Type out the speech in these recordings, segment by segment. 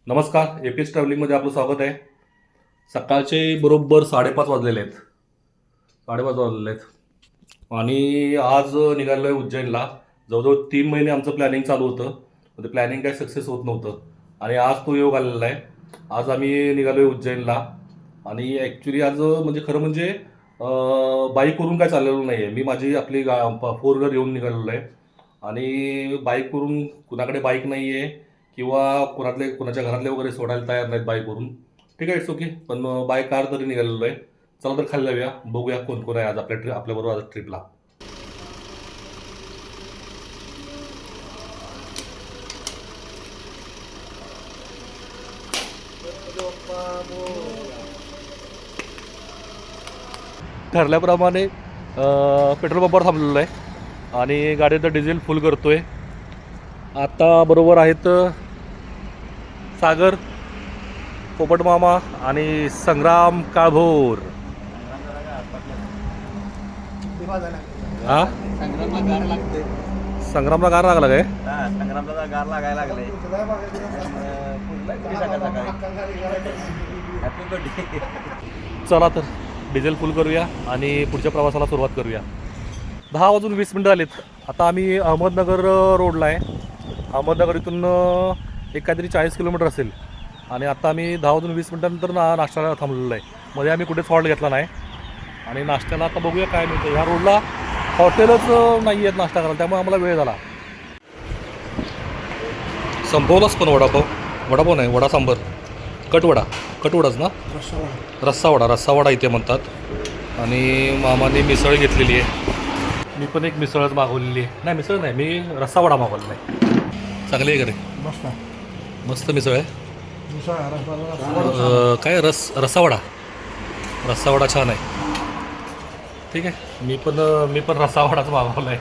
नमस्कार, एपीएस ट्रॅव्हलिंगमध्ये आपलं स्वागत आहे. सकाळचे बरोबर 5:30 वाजलेले आहेत. 5:30 वाजलेले आहेत आणि आज निघालो आहे उज्जैनला. जवळजवळ 3 महिने आमचं प्लॅनिंग चालू होतं, पण ते प्लॅनिंग काही सक्सेस होत नव्हतं आणि आज तो योग आलेला आहे. आज आम्ही निघालो आहे उज्जैनला आणि ॲक्च्युली आज म्हणजे खरं म्हणजे बाईकवरून काय चाललेलं नाही आहे. मी माझी आपली 4 व्हीलर घेऊन निघालेलो आहे आणि बाईकवरून कुणाकडे बाईक नाही आहे किंवा कुणाच्या घरातले वगैरे सोडायला तयार नाहीत बाईकवरून. ठीक आहे, इट्स ओके. पण बाय कार तरी निघालेलो आहे. चला तर खाली जाऊया, बघूया कोण कोण आहे आज आपल्याबरोबर आज ट्रिपला. ठरल्याप्रमाणे पेट्रोल पंपावर थांबलेलो आहे आणि गाडीचं डिझेल फुल करतोय. आता बरोबर आहेत सागर, पोपट मामा आणि संग्राम काळभोर. हा, संग्रामला गार लागला काय? संग्रामला गार लागायला लागले. चला तर डिझेल फुल करूया आणि पुढच्या प्रवासाला सुरुवात करूया. 10:20 आलेत. आता आम्ही अहमदनगर रोडला आहे. अहमदनगर इथून एक काहीतरी 40 किलोमीटर असेल आणि आता आम्ही 10:20 नाश्त्याला थांबलेलो आहे. मध्ये आम्ही कुठे हॉल्ट घेतला नाही आणि नाश्त्याला आता बघूया काय मिळतं. ह्या रोडला हॉटेलच नाही आहेत नाश्ता करायला, त्यामुळे आम्हाला वेळ झाला. संपवलाच पण वडापाव नाही, वडा सांबर, कटवडाच ना, रस्सावडा इथे म्हणतात. आणि मामाने मिसळ घेतलेली आहे. मी पण एक मिसळच मागवलेली आहे. नाही, मिसळ नाही, मी रस्सावडा मागवलेला आहे. चांगली आहे का रे? मस्त मिसळ आहे. काय रस्सावडा छान आहे. ठीक आहे, मी पण रस्सावडाच मागवला आहे.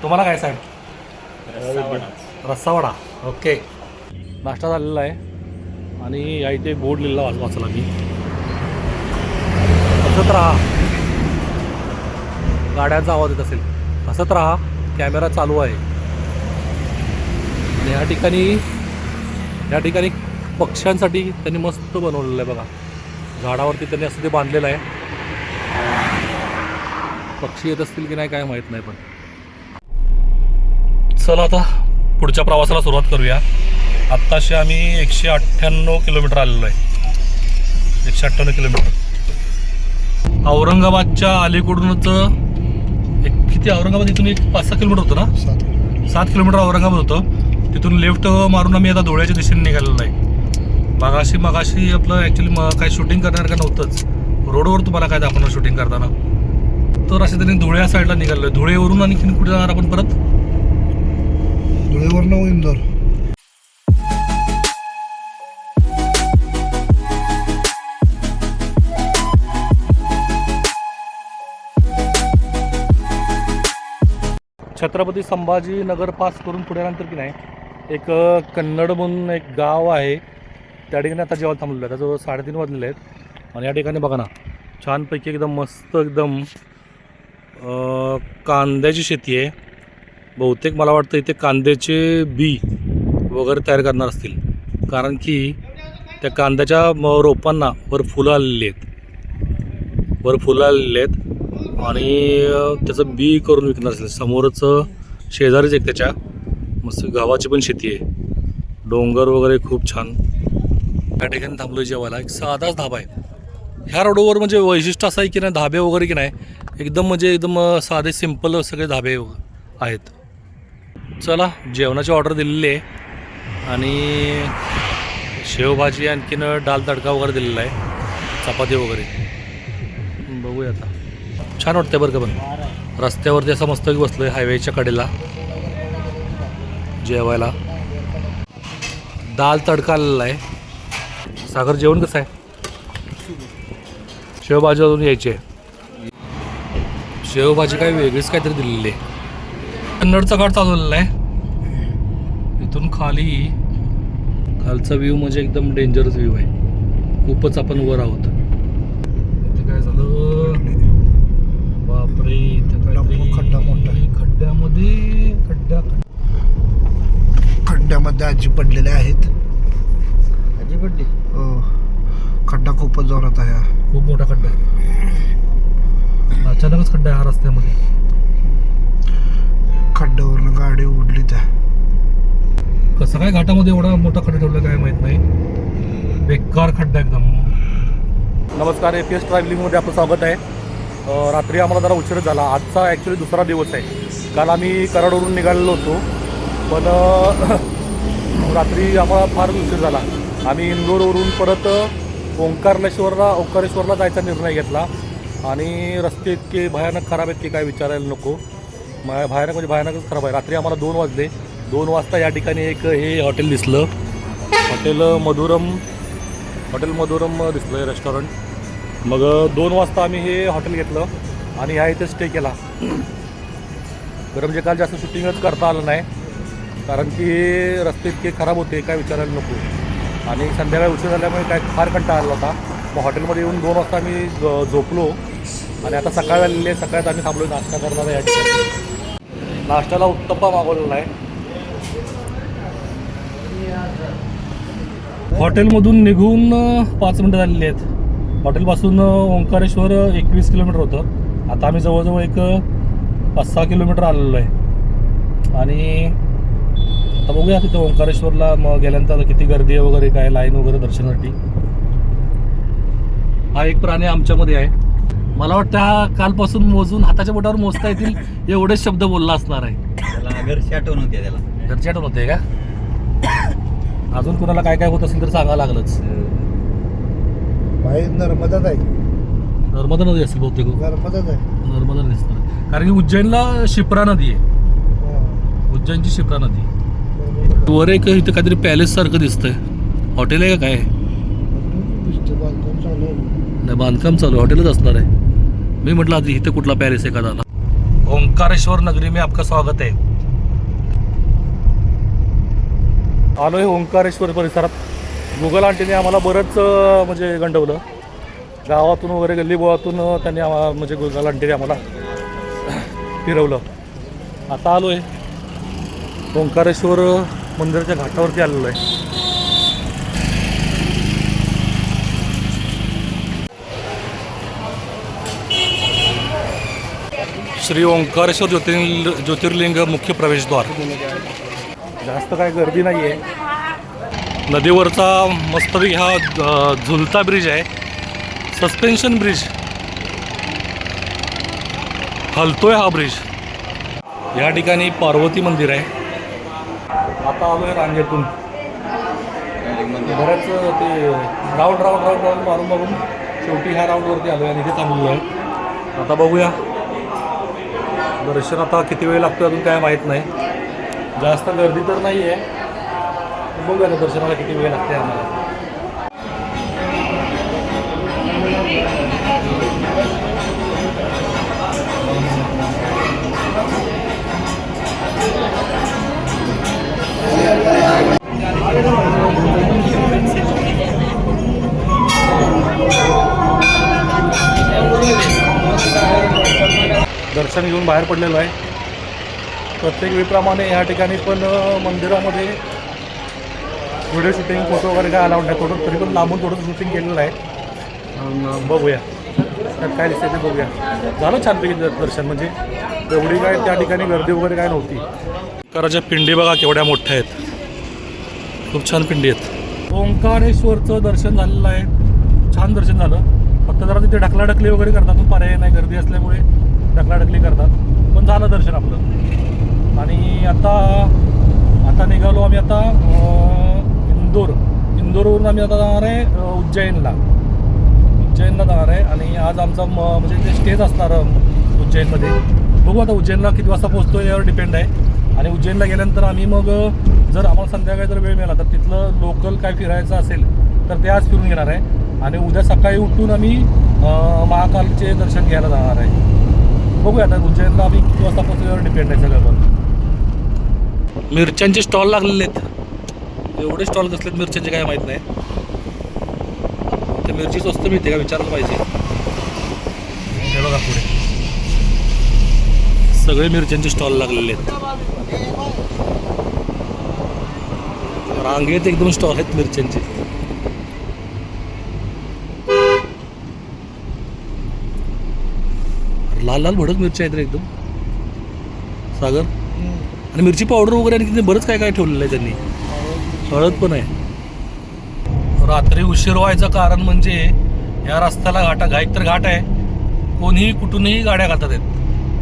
तुम्हाला काय सांग? रस्सावडा. ओके. नाश्ता झालेला आहे आणि या इथे बोर्ड लिहिला वाचला मी. हसत राहा, गाड्यांचा आवाज येत असेल. हसत राहा, कॅमेरा चालू आहे. आणि या ठिकाणी पक्ष्यांसाठी त्यांनी मस्त बनवलेलं आहे बघा. झाडावरती त्यांनी असं ते बांधलेलं आहे. पक्षी येत असतील की नाही काय माहीत नाही. पण चला आता पुढच्या प्रवासाला सुरुवात करूया. आत्ताशी आम्ही 198 किलोमीटर आलेलो आहे. 198 किलोमीटर. औरंगाबादच्या अलीकडूनच औरंगाबाद इथून एक 5-6 किलोमीटर होतं ना, 7 किलोमीटर औरंगाबाद होतं. तिथून लेफ्ट मारून आम्ही आता धुळ्याच्या दिशेने निघालेलो आहे. मगाशी आपलं ॲक्च्युली काय शूटिंग करणार का नव्हतंच. रोडवर तुम्हाला काय दाखवणार शूटिंग करताना. तर अशा तऱ्हेने धुळ्या साईडला निघालो आहे. धुळेवरून आणखी कुठे जाणार आपण परत? धुळेवरून इंदोर. छत्रपती संभाजीनगर पास करून पुढे नंतर की नाही एक कन्नड म्हणून एक गाव आहे. त्या ठिकाणी आता जेव्हा थांबलेलं आहे. त्याजवळ 3:30 वाजलेले आहेत आणि या ठिकाणी बघा ना, छानपैकी एकदम मस्त एकदम कांद्याची शेती आहे. बहुतेक मला वाटतं इथे कांद्याचे बी वगैरे तयार करणार असतील, कारण की त्या कांद्याच्या रोपांना वर फुलं आलेली आहेत आणि त्याचं बी करून विकणार असेल. समोरच शेजारीच एक त्याच्या मस्त गव्हाची पण शेती आहे. डोंगर वगैरे खूप छान. त्या ठिकाणी थांबलो जेवायला. एक साधाच धाबा आहे. ह्या रोडवर म्हणजे वैशिष्ट्य असं आहे की नाही, धाबे वगैरे की नाही एकदम साधे सिम्पल सगळे धाबे आहेत. चला, जेवणाची ऑर्डर दिलेली आहे आणि शेवभाजी आणखीन डाल तडका वगैरे दिलेला आहे, चपाती वगैरे. बघूया आता. छान वाटतं बरं का. पण रस्त्यावरती असं मस्त बसलो आहे हायवेच्या कडेला जेवायला. दाल तडका आलेला आहे. सागर, जेवण कसं आहे? शेवभाजी अजून यायची आहे. शेवभाजी काय वेगळीच काहीतरी दिलेली आहे. कन्नडचा घाट चालवलेला आहे. इथून खालचा व्ह्यू म्हणजे एकदम डेंजरस व्ह्यू आहे. खूपच आपण वर आहोत. इथे काय झालं? बापरे, इथं काहीतरी खड्डा मोठा आहे. खड्ड्यामध्ये आजी पडलेल्या आहेत. खड्डे खड्डा खूपच जोरात आहे हा. खूप मोठा खड्डा आहे. अचानकच खड्डा आहे हा रस्त्यामध्ये. खड्ड्यावरनं गाडी उडली त्या. कसं काय घाटामध्ये एवढा मोठा खड्डा ठेवला काय माहित नाही. बेकार खड्डा एकदम. नमस्कार, APS ट्रॅव्हलिंगमध्ये आपलं स्वागत आहे. रात्री आम्हाला जरा उशीर झाला. आजचा ॲक्च्युली दुसरा दिवस आहे. काल आम्ही कराडवरून निघालेलो होतो, पण रात्री आम्हाला फार उशीर झाला. आम्ही इंदोरवरून परत ओंकारेश्वरला जायचा निर्णय घेतला आणि रस्ते इतके भयानक खराब आहेत की काय विचारायला नको. भयानक म्हणजे भयानकच खराब आहे. रात्री आम्हाला 2 वाजले. 2 वाजता या ठिकाणी एक हे हॉटेल दिसलं. हॉटेल मधुरम दिसलं आहे रेस्टॉरंट. मग 2 वाजता आम्ही हे हॉटेल घेतलं आणि ह्या इथे स्टे केला. बरं, म्हणजे काल जास्त शूटिंगच करता आलं नाही कारण की रस्ते इतके खराब होते काय विचारायला नको. आणि संध्याकाळी उशीर झाल्यामुळे काय फार कंटाळा आला होता. मग हॉटेलमध्ये येऊन 2 वाजता आम्ही झोपलो आणि आता सकाळ आलेली आहे. सकाळीच आम्ही थांबलो नाश्ता करणार आहे. या ठिकाणी नाश्त्याला उत्तप्पा मागवलेला आहे. हॉटेलमधून निघून 5 मिनटं झालेली आहेत. हॉटेलपासून ओंकारेश्वर 21 किलोमीटर होतं. आता आम्ही जवळजवळ एक 5-6 किलोमीटर आलेलो आहे. आणि आता बघूया तिथं ओंकारेश्वरला मग गेल्यानंतर किती गर्दी आहे वगैरे, काय लाईन वगैरे दर्शनासाठी. हा एक प्राणी आमच्यामध्ये आहे. मला वाटतं हा कालपासून मोजून हाताच्या बोटावर मोजता येतील एवढेच शब्द बोलला असणार आहे. त्याला घरची आठवण होती. त्याला घरची आठवण होते का? अजून कोणाला काय काय होत असेल तर सांगावं लागलंच. भाई नर्मदाच आहे. नर्मदा नदी असेल बहुतेक. नर्मदाच आहे. नर्मदा नदी असणार कारण की उज्जैनला शिप्रा नदी आहे. उज्जैनची शिप्रा नदी. वर एक इथं काहीतरी पॅलेस सारखं दिसतंय. हॉटेल आहे का काय? नाही, बांधकाम चालू आहे. हॉटेलच असणार आहे. मी म्हटलं आधी इथे कुठला पॅलेस आहे का झाला. ओंकारेश्वर नगरी में आपका स्वागत आहे. आलो आहे ओंकारेश्वर परिसरात. गुगल आंटीने आम्हाला बरंच म्हणजे गंडवलं. गावातून वगैरे गल्लीबोळातून त्यांनी आम्हाला म्हणजे गुगल आंटीने आम्हाला फिरवलं. आता आलो आहे ओंकारेश्वर मंदिराच्या घाटावरती आलेलो आहे. श्री ओंकारेश्वर ज्योतिर्लिंग मुख्य प्रवेशद्वार. जास्त काय गर्दी नाही आहे. नदीवरचा मस्तपैकी हा झुलता ब्रिज आहे. सस्पेन्शन ब्रिज हलतोय हा ब्रिज. या ठिकाणी पार्वती मंदिर आहे. आता आलो आहे रांगेतून. बऱ्याच ते राऊंड मारून शेवटी ह्या राऊंडवरती आलो आहे आणि इथे थांबलो आहे. आता बघूया दर्शन आता किती वेळ लागतो अजून काय माहीत नाही. जास्त गर्दी तर नाही आहे. बघूया आता दर्शनाला किती वेळ लागते आम्हाला. दर्शन घेऊन बाहेर पडलेलो आहे. प्रत्येक वेळेप्रमाणे ह्या ठिकाणी पण मंदिरामध्ये व्हिडिओ शूटिंग फोटो वगैरे काय अलाउड नाही. तरी पण लांबून थोडंसं शूटिंग केलेलं आहे. बघूया त्यात काय दिसते ते बघूया. झालं छानपैकी दर्शन. म्हणजे एवढी काय त्या ठिकाणी गर्दी वगैरे काय नव्हती. कराच्या पिंडी बघा केवढ्या मोठ्या आहेत. खूप छान पिंडी आहेत. ओंकारेश्वरचं दर्शन झालेलं आहे. छान दर्शन झालं. फक्त जरा तिथे ढकलाढकली वगैरे करतात. पण पर्याय नाही, गर्दी असल्यामुळे ढकलाढकली करतात. पण झालं दर्शन आपलं. आणि आता निघालो आम्ही. आता इंदोरवरून आम्ही आता जाणार आहे उज्जैनला जाणार आहे. आणि आज आमचा म्हणजे ते स्टेज असणार उज्जैनमध्ये. बघू आता उज्जैनला किती वाजता पोहोचतो यावर डिपेंड आहे. आणि उज्जैनला गेल्यानंतर आम्ही मग जर आम्हाला संध्याकाळी जर वेळ मिळाला तर तिथलं लोकल काय फिरायचं असेल तर ते आज फिरून घेणार आहे. आणि उद्या सकाळी उठून आम्ही महाकालचे दर्शन घ्यायला जाणार आहे. बघूया आता उज्जैनला आम्ही किती वाजता पोहोचतो यावर डिपेंड आहे सगळं. पण मिरच्यांचे स्टॉल लागलेले आहेत. एवढे स्टॉल कसलेत मिरच्यांचे काय माहीत नाही. ते मिरची स्वस्त मिळते का विचारलं पाहिजे. हे बघा पुढे सगळे मिरच्यांचे स्टॉल लागलेले आहेत. रांगेत एकदम स्टॉल आहेत मिरच्यांचे. लाल लाल भडक मिरची आहेत रे एकदम सागर. आणि मिरची पावडर वगैरे आणि तिथे बरंच काय काय ठेवलेलं आहे त्यांनी. हळद पण आहे. रात्री उशीर व्हायचं कारण म्हणजे या रस्त्याला घाट तर घाट आहे. कोणीही कुठूनही गाड्या घालतात आहेत.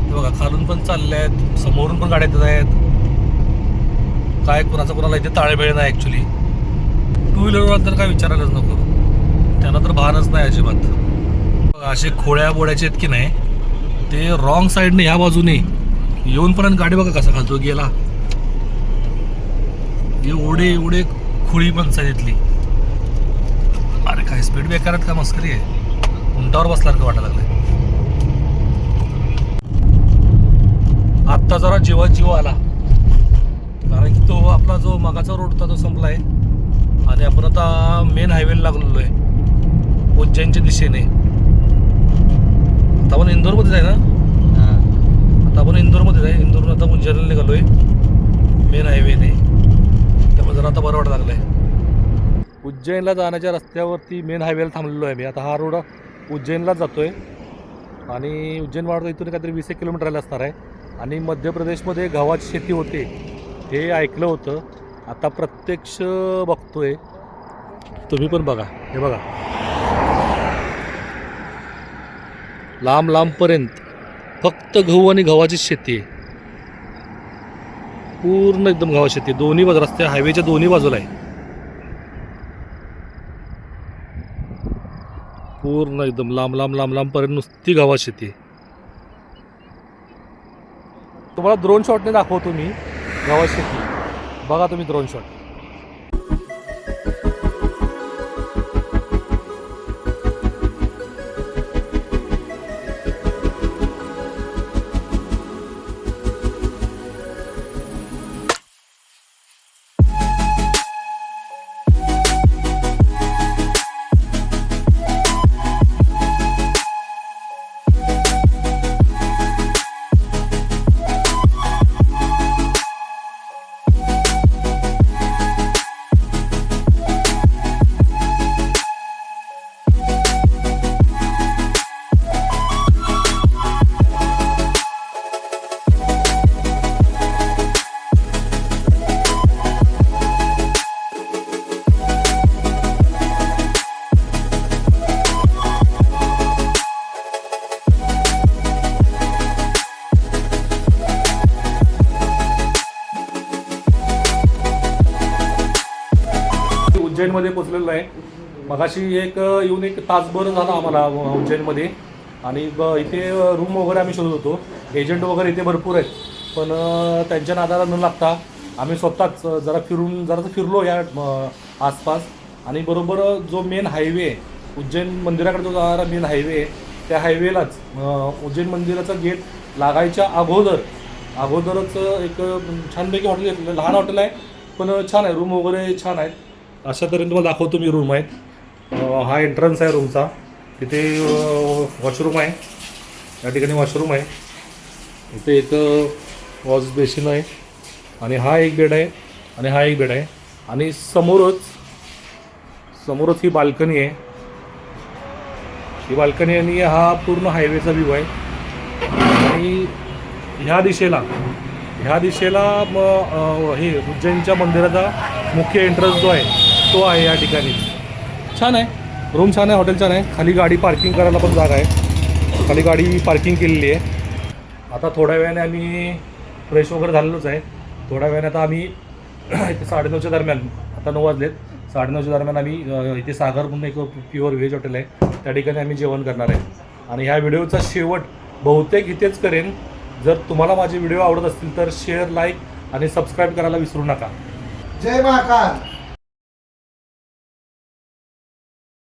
हे बघा खालून पण चालल्या आहेत, समोरून पण गाड्या येत आहेत. काय कोणाला इथे ताळेबेळ नाही ॲक्च्युली. टू व्हीलरवर तर काय विचारायलाच नको, त्यांना तर भानच नाही अजिबात. असे खोळ्या बोड्याचे आहेत की नाही ते रॉंग साईडने ह्या बाजूने येऊन पण गाडी बघा कसा खालतो गेला. एवढे खुळी माणसं आहेत इथली. अरे काय स्पीड ब्रेकर आहेत का मस्करी आहे. उंटावर बसला का वाटायला लागलाय. आत्ता जरा जीव आला कारण की तो आपला जो मगाचा रोड होता तो संपलाय आणि आपण आता मेन हायवेला लागलेलो आहे उज्जैनच्या दिशेने. आता आपण इंदोरमध्येच आहे ना. आता आपण इंदोरमध्येच आहे. इंदोरवरून आता उज्जैनला निघालोय मेन हायवेने. त्यामुळे जरा आता बरं वाटायला लागलंय. उज्जैनला जाण्याच्या रस्त्यावरती मेन हायवेला थांबलेलो आहे मी. आता हा रोड उज्जैनलाच जातोय आणि उज्जैन वाढतो इथून काहीतरी 20 किलोमीटरला असणार आहे. आणि मध्य प्रदेशमध्ये गव्हाची शेती होते हे ऐकलं होतं. आता प्रत्यक्ष बघतोय. तुम्ही पण बघा. हे बघा लांबपर्यंत फक्त गहू आणि गव्हाची शेती आहे. पूर्ण एकदम गव्हाची शेती दोन्ही बाजू रस्त्या हायवेच्या दोन्ही बाजूला आहे. पूर्ण एकदम लांबपर्यंत नुसती गव्हाची शेती आहे. तुम्हाला ड्रोन शॉटने दाखवतो मी गव्हाची शेती. बघा तुम्ही ड्रोन शॉट. उज्जैनमध्ये पोचलेलो आहे. मगाशी येऊन एक तासभर झाला आम्हाला उज्जैनमध्ये. आणि इथे रूम वगैरे आम्ही शोधत होतो. एजंट वगैरे इथे भरपूर आहेत पण त्यांच्या नादाला न लागता आम्ही स्वतःच जरासं फिरलो या आसपास. आणि बरोबर जो मेन हायवे आहे उज्जैन मंदिराकडे जो जाणारा मेन हायवे आहे त्या हायवेलाच उज्जैन मंदिराचा गेट लागायच्या अगोदरच एक छानपैकी हॉटेल घेतलेलं. लहान हॉटेल आहे पण छान आहे. रूम वगैरे छान आहेत. अशा तऱ्हेने तुम्हाला दाखवतो मी रूम आहेत. हा एंट्रन्स आहे रूमचा. तिथे वॉशरूम आहे. या ठिकाणी वॉशरूम आहे. इथे एक वॉश बेसिन आहे आणि हा एक बेड आहे आणि हा एक बेड आहे. आणि समोरच ही बाल्कनी आहे. ही बाल्कनी आणि हा पूर्ण हायवेचा व्ह्यू आहे. आणि ह्या दिशेला हे उज्जैनच्या मंदिराचा मुख्य एंट्रन्स जो आहे तो आहे या ठिकाणी. छान आहे. रूम छान आहे. हॉटेल छान आहे. खाली गाडी पार्किंग करायला पण जागा आहे. खाली गाडी पार्किंग केलेली आहे. आता थोड्या वेळाने आम्ही फ्रेश वगैरे झालेलोच आहे. थोड्या वेळाने आता आम्ही इथे 9:30च्या दरम्यान, आता 9 वाजलेत, 9:30च्या दरम्यान आम्ही इथे सागर म्हणून एक प्युअर व्हेज हॉटेल आहे त्या ठिकाणी आम्ही जेवण करणार आहे. आणि ह्या व्हिडिओचा शेवट बहुतेक इथेच करेन. जर तुम्हाला माझे व्हिडिओ आवडत असतील तर शेअर, लाईक आणि सबस्क्राईब करायला विसरू नका. जय महाकाल.